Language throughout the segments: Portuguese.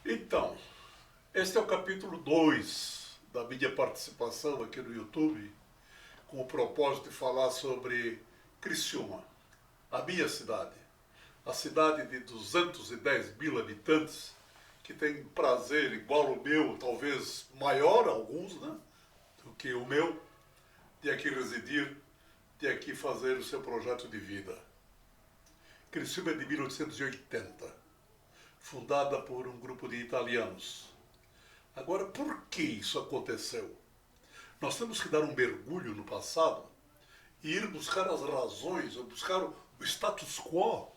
Então, este é o capítulo 2 da minha participação aqui no YouTube, com o propósito de falar sobre Criciúma, a minha cidade. A cidade de 210 mil habitantes, que tem prazer igual ao meu, talvez maior, alguns, né, do que o meu, de aqui residir, de aqui fazer o seu projeto de vida. Criciúma é de 1880, fundada por um grupo de italianos. Agora, por que isso aconteceu? Nós temos que dar um mergulho no passado e ir buscar as razões, buscar o status quo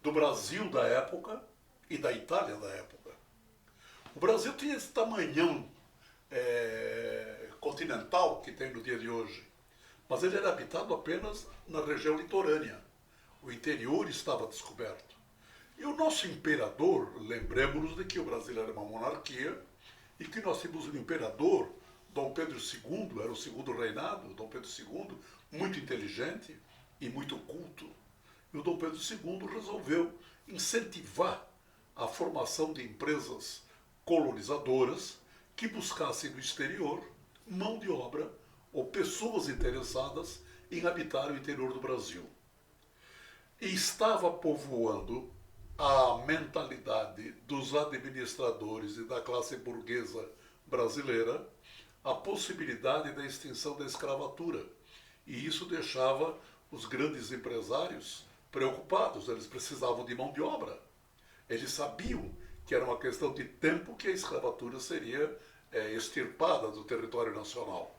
do Brasil da época e da Itália da época. O Brasil tinha esse tamanhão continental que tem no dia de hoje, mas ele era habitado apenas na região litorânea. O interior estava descoberto. E o nosso imperador, lembremos-nos de que o Brasil era uma monarquia e que nós tínhamos um imperador, Dom Pedro II, era o segundo reinado, Dom Pedro II, muito inteligente e muito culto. E o Dom Pedro II resolveu incentivar a formação de empresas colonizadoras que buscassem no exterior mão de obra ou pessoas interessadas em habitar o interior do Brasil. E estava povoando a mentalidade dos administradores e da classe burguesa brasileira a possibilidade da extinção da escravatura. E isso deixava os grandes empresários preocupados, eles precisavam de mão de obra. Eles sabiam que era uma questão de tempo que a escravatura seria extirpada do território nacional.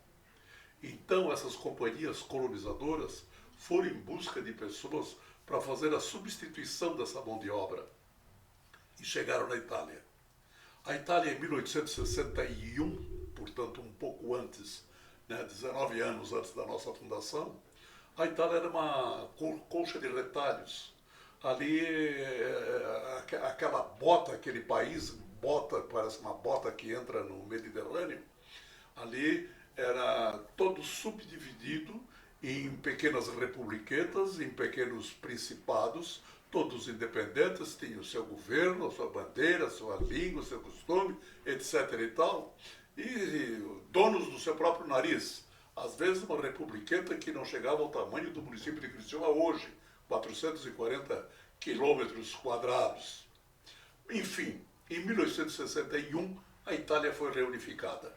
Então essas companhias colonizadoras foram em busca de pessoas para fazer a substituição dessa mão de obra. E chegaram na Itália. A Itália, em 1861, portanto um pouco antes, 19 anos antes da nossa fundação, a Itália era uma colcha de retalhos. Ali, aquela bota, aquele país, bota, parece uma bota que entra no Mediterrâneo, ali era todo subdividido em pequenas republiquetas, em pequenos principados, todos independentes, tinham o seu governo, a sua bandeira, a sua língua, o seu costume, etc. e tal, e donos do seu próprio nariz. Às vezes uma republiqueta que não chegava ao tamanho do município de Criciúma hoje, 440 quilômetros quadrados. Enfim, em 1861 a Itália foi reunificada.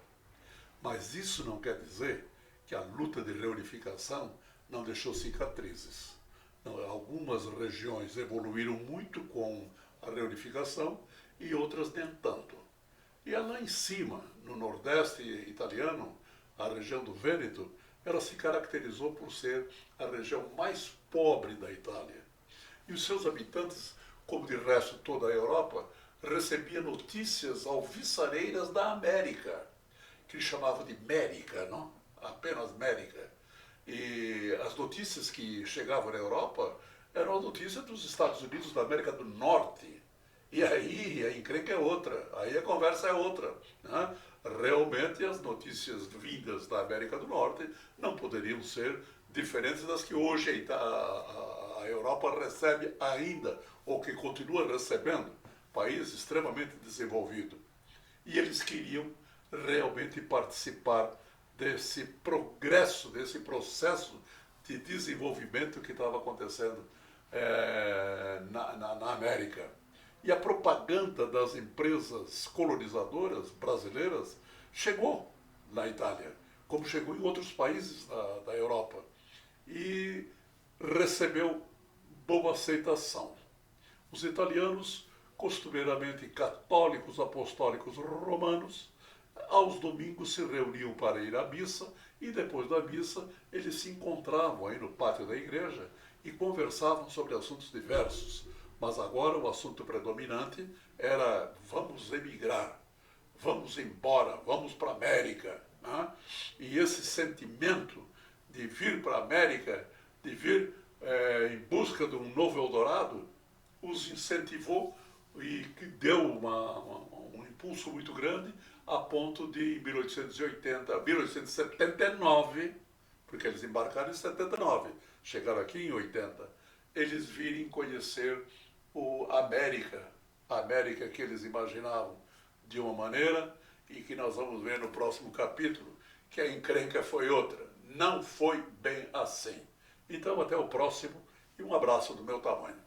Mas isso não quer dizer que a luta de reunificação não deixou cicatrizes. Algumas regiões evoluíram muito com a reunificação e outras nem tanto. E lá em cima, no nordeste italiano, a região do Vêneto, ela se caracterizou por ser a região mais pobre da Itália. E os seus habitantes, como de resto toda a Europa, recebiam notícias alvissareiras da América, que ele chamava de Mérica, não? Apenas Mérica. E as notícias que chegavam na Europa eram as notícias dos Estados Unidos da América do Norte. E aí a encrenca é outra, aí a conversa é outra. Né? Realmente as notícias vindas da América do Norte não poderiam ser diferentes das que hoje a Europa recebe ainda, ou que continua recebendo, país extremamente desenvolvido. E eles queriam realmente participar desse progresso, desse processo de desenvolvimento que estava acontecendo na América. E a propaganda das empresas colonizadoras brasileiras chegou na Itália, como chegou em outros países da Europa, e recebeu boa aceitação. Os italianos, costumeiramente católicos apostólicos romanos, aos domingos se reuniam para ir à missa e depois da missa eles se encontravam aí no pátio da igreja e conversavam sobre assuntos diversos. Mas agora o assunto predominante era vamos emigrar, vamos embora, vamos para a América. Né? E esse sentimento de vir para a América, de vir em busca de um novo Eldorado, os incentivou e que deu um impulso muito grande a ponto de, em 1879, porque eles embarcaram em 79, chegaram aqui em 80, eles virem conhecer a América a América que eles imaginavam de uma maneira e que nós vamos ver no próximo capítulo que a encrenca foi outra. Não foi bem assim. Então, até o próximo e um abraço do meu tamanho.